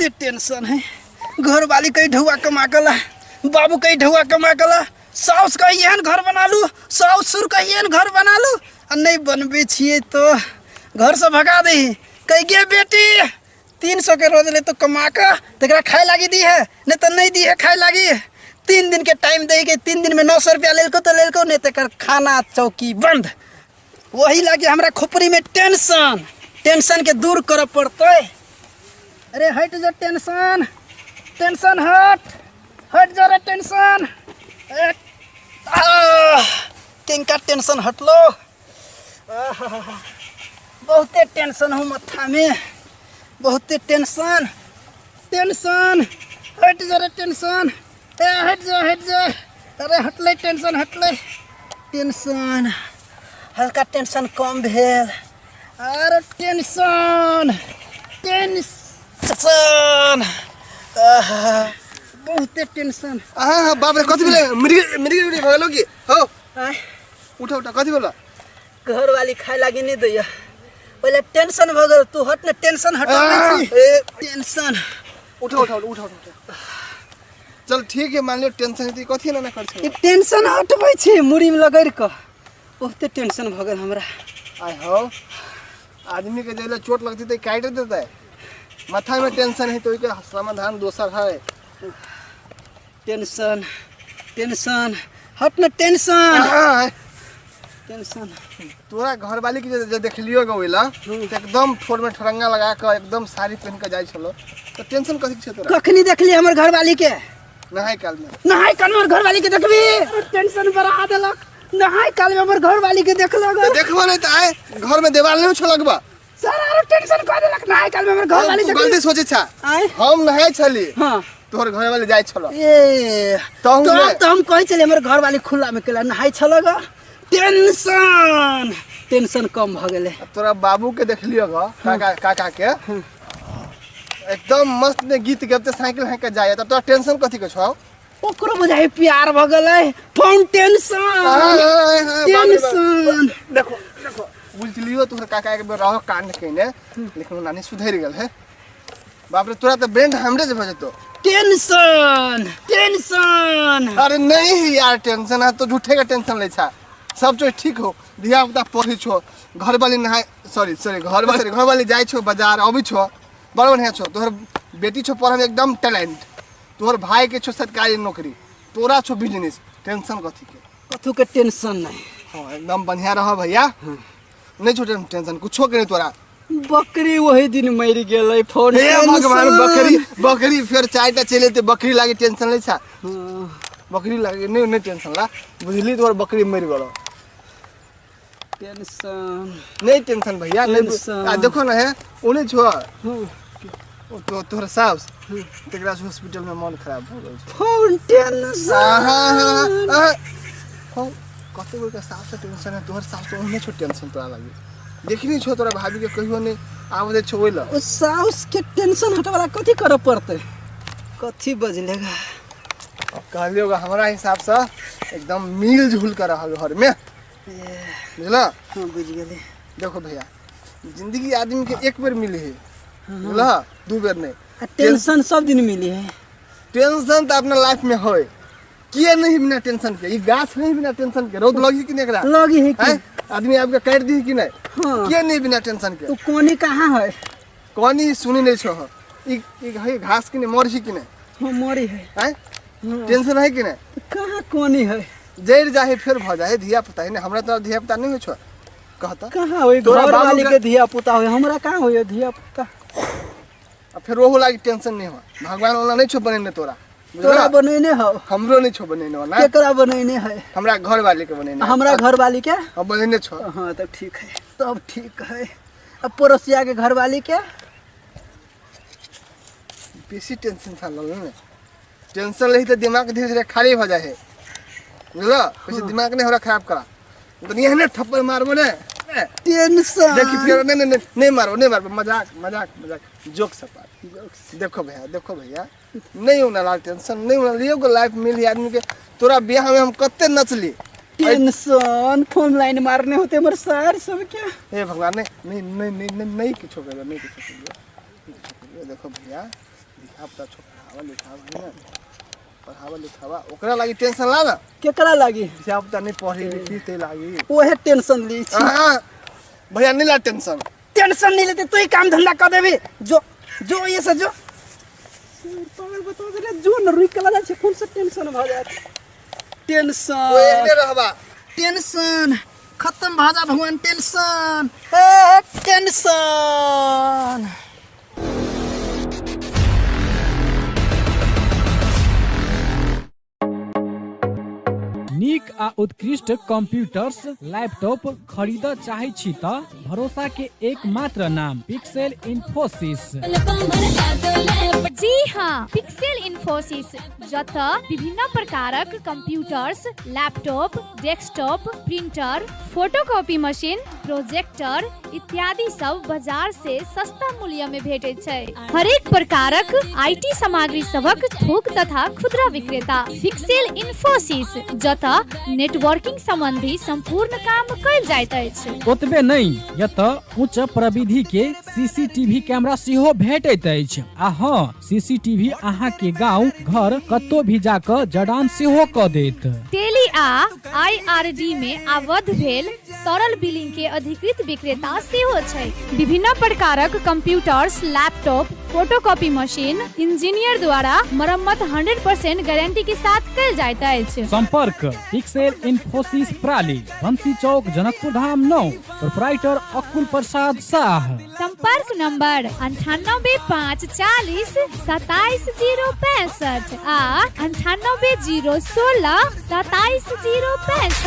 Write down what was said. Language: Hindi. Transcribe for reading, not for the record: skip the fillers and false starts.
बहुते टेंशन है। घर वाली कहीं ढुआ कमा कला, बाबू कहीं ढुआ कमा कला, साउस कहीं एहन घर बना लू, साउसुर कहीं एहन घर बना लू, और नहीं बनबे छिए तो घर से भगा दे। कही गे बेटी 300 के रोज ले तो कमा का तकरा खाए लागी दी है, नहीं तो नहीं दी है खाए लागी। 3 दिन के टाइम दे के 3 दिन में 900 रुपया ले तो ले नहीं तो खाना चौकी बंद। वही लगे हमरा खोपड़ी में टेंशन, टेंशन के दूर कर पड़ते। अरे हट जा टेंशन, टेंशन हट जा रे टेंशन। किनका टेंशन हट लो। बहुते टेंशन हूँ मत्था में, बहुते टेंशन। टेंशन हट जा रे टेंशन, हट जा। अरे हटले टेंशन, हटले टेंशन। हल्का टेंशन कम भेल। अरे टेंशन बहुते टेंशन। हाँ बाप रे कथी बोले मिर्गी भगलो की हो उठा कथी बोला? घर वाली खाए लागी नहीं दैया, पहले टेंशन भगल। तू हट ने टेंशन हटा। टेंशन उठा चल ठीक है, मान लियो टेंशन है कथी ना कर छै। टेंशन हटबै छी मुड़ी में लगड़ के। बहुते टेंशन भगल हमरा। आय हो आदमी के जेला चोट लगती तो काट देता है। माथा में टेंशन है तो इसका समाधान दूसरा है। टेंशन हट न टेंशन। तोरा घर वाली के जे देख लियो गवेला एकदम ठोर में ठरंगा लगा के एकदम साड़ी पहन के जाय छलो तो टेंशन कथी छै तोरा? कखनी देखली हमर घर वाली के? नहाय काल में हमर घर वाली के देखबी टेंशन बढ़ा देलक। नहाय काल में हमर घर वाली के देखलक तो देखबो नहीं त आए घर में देवाल नहीं छलकबा सारा टेंशन कर देलक। नहाय काल में हमर घर वाली देखबी गलती सोचे छा। हम नहाय छली हां तोहर घर वाली जाय छलो ए तो हम कहै छले हमर घर वाली खुला में केला नहाय छलक। टेंशन कम भ गेले। तोरा बाबू के देख लियो ग काका के एकदम मस्त ने गीत गाते साइकिल है के जाय त तोरा टेंशन कथी के छौ? ओकरो बुझाई प्यार भ गेलै। फाउंटेंशन देखो बुझलियो तोहर काका के रह कांड केने लेकिन नानी सुधर गेल है। बाप रे तोरा त ब्रेन हमरे से भजतो। टेंशन अरे नहीं यार टेंशन है तो झूठे का टेंशन ले छा। सब चीज ठीक हो, धिया पुता पढ़ी छो, घर वाली नहाय घर वाली जाय छो बाजार अभी छो बड़ बढ़िया छो। तोहर बेटी छो पढ़े में एकदम टैलेंट, तोहर भाई के छो सरकारी नौकरी, तोरा छो बिजनेस। टेंशन कथी के? कथू के टेंशन नहीं। हां एकदम बढ़िया रह भैया। नहीं छो टेंशन कुछो के नहीं तोरा। बकरी वही दिन मर गेलै। फोन हे भगवान बकरी फिर 4टा चले ते बकरी लागे टेंशन ले छा। बकरी लागे नहीं टेंशन ला बुझली तोहर बकरी मर गेलो। टेंशन नहीं टेंशन भैया नहीं देखो ना है उन्हें छो तो तोहर सास तेकरा हॉस्पिटल में मन खराब हो गेल। फोन टेंशन कते गो के सास टेंशन है तोहर सास उन्हें छो टेंशन तोरा लागे। देखनी छो तोरा भाभी के कहियो नहीं आव दे छो ओइला। ओ सास के टेंशन हटवाला कथी करे पड़ते? कथी बजलेगा? कहलियोगा हमरा हिसाब से एकदम मिल जुल कर रहा घर में बुझला। हां बुझ गेले। देखो भैया जिंदगी आदमी के एक बार मिली है बुझला, 2 बार नहीं। टेंशन सब दिन मिली है। टेंशन तो अपना लाइफ में होय किए नहीं बिना टेंशन के। ई गाछ नहीं बिना टेंशन के रोड लगी कि नहीं एकरा? लगी है कि आदमी आपके काट दी कि नहीं? हां किए नहीं बिना टेंशन के। तो कोनी कहां है? कोनी सुनी नहीं छो। ई है घास कि नहीं मरही कि नहीं? हां मरी है। हैं टेंशन है कि नहीं? कहां कोनी है? जड़ जाए फिर भ जाए धिया पुता है हमरा तो धिया पुता नहीं हो छो कहता। कहां होई घर वाली के धिया पुता होय हमरा कहां होय धिया पुता? फिर रोहु लागी टेंशन नहीं हो। भगवान वाला नहीं छो बनेने तोरा बनेने हो। हमरो नहीं छो बनेने ना। केकरा बनेने है? हमरा घर वाले के बनेने। हमरा घर वाली के अब बनेने छो। हां तब ठीक है, तब ठीक है। अब पड़ोसिया के घर वाली के बेसी टेंशन था न। टेंशन रही तो दिमाग धीरे धीरे खाली हो जाए है बुझलो। कैसे दिमाग नहीं हो रहा खराब करा तो नहीं है थप्पड़ मारबो ने टेंशन। देखी फिर नहीं मारो मजाक जोक सपा। देखो भैया नहीं होना लाल टेंशन नहीं होना लियो को लाइफ मिली आदमी के। तोरा बियाह में हम कत्ते नचली। टेंशन फोन लाइन मारने होते हमर सार सब क्या। हे भगवान नहीं किछो करियो नहीं किछो करियो। देखो भैया दिहापुता छोड़ावा लिखावा है पढ़ावा लिखावा ओकरा लागी टेंशन ला ना केकरा लागी दिहापुता नहीं पढ़ी लिखी ते लागी ओहे टेंशन ली छी हां भैया नहीं ला टेंशन टेंशन नहीं लेते तू ही काम धंधा कर देबे जो ये से जो पागल बता दे जो न रुई कला जा कौन सा टेंशन भ जात टेंशन ओए एने रहबा टेंशन खत्म भ जा भगवान टेंशन ए टेंशन नीक आ उत्कृष्ट कंप्यूटर्स लैपटॉप खरीद चाहे छी त भरोसा के एकमात्र नाम पिक्सेल इन्फोसिस। जी हाँ, पिक्सेल इन्फोसिस जत विभिन्न प्रकारक computers, laptop, desktop, printer, photocopy machine, projector इत्यादि सब बाजार से सस्ता मूल्य में भेटे छै। हरेक प्रकारक आईटी सामग्री सबक थोक तथा खुदरा विक्रेता पिक्सेल इन्फोसिस जत नेटवर्किंग संबंधी संपूर्ण काम कयल जाइत अछि। ओतबे नहीं यत उच्च प्रविधि के सीसीटीवी कैमरा सेहो भेटैत अछि। आ हाँ, सीसीटीवी अहाँ के गांव घर कतौ भी जाकर जड़ान सेहो क देत। टेली आ आईआरडी में आबद्ध भेल सरल बिलिंग के अधिकृत विक्रेता सेहो छै। विभिन्न प्रकारक computers, laptop, photocopy machine engineer द्वारा मरम्मत 100% गारंटी के साथ कयल जाइत अछि। संपर्क पिक्सेल इन्फोसिस प्राली, बंसी चौक, जनकपुर धाम 9, प्रोप्राइटर अकुल प्रसाद शाह। संपर्क नंबर 98 540 27065 आ 98 016 27065।